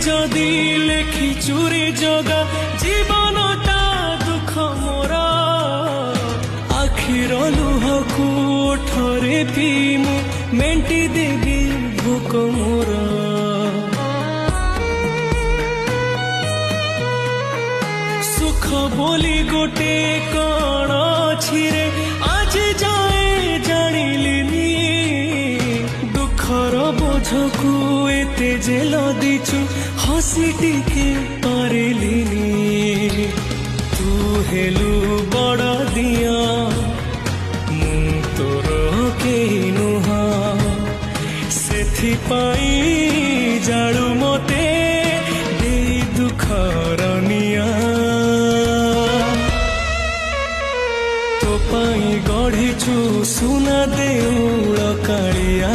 जदि लेखि चुरी जगा जीवनटा दुख मोर आखिर लुहकू ओठरे पीमु मेंटी देवी भोक मोर सुख बोली गोटे कण अछि रे आज जाए जानिलिनी दुखर बोझकू एते जेल दिछु हसी टिके पारिलिनी तू हेलु बड़ दिया मु तोर केही नुहा सेथिपाई जाळु मते देई दुखर निया तो पाई गढ़ीछु सुना देउळ कालिया।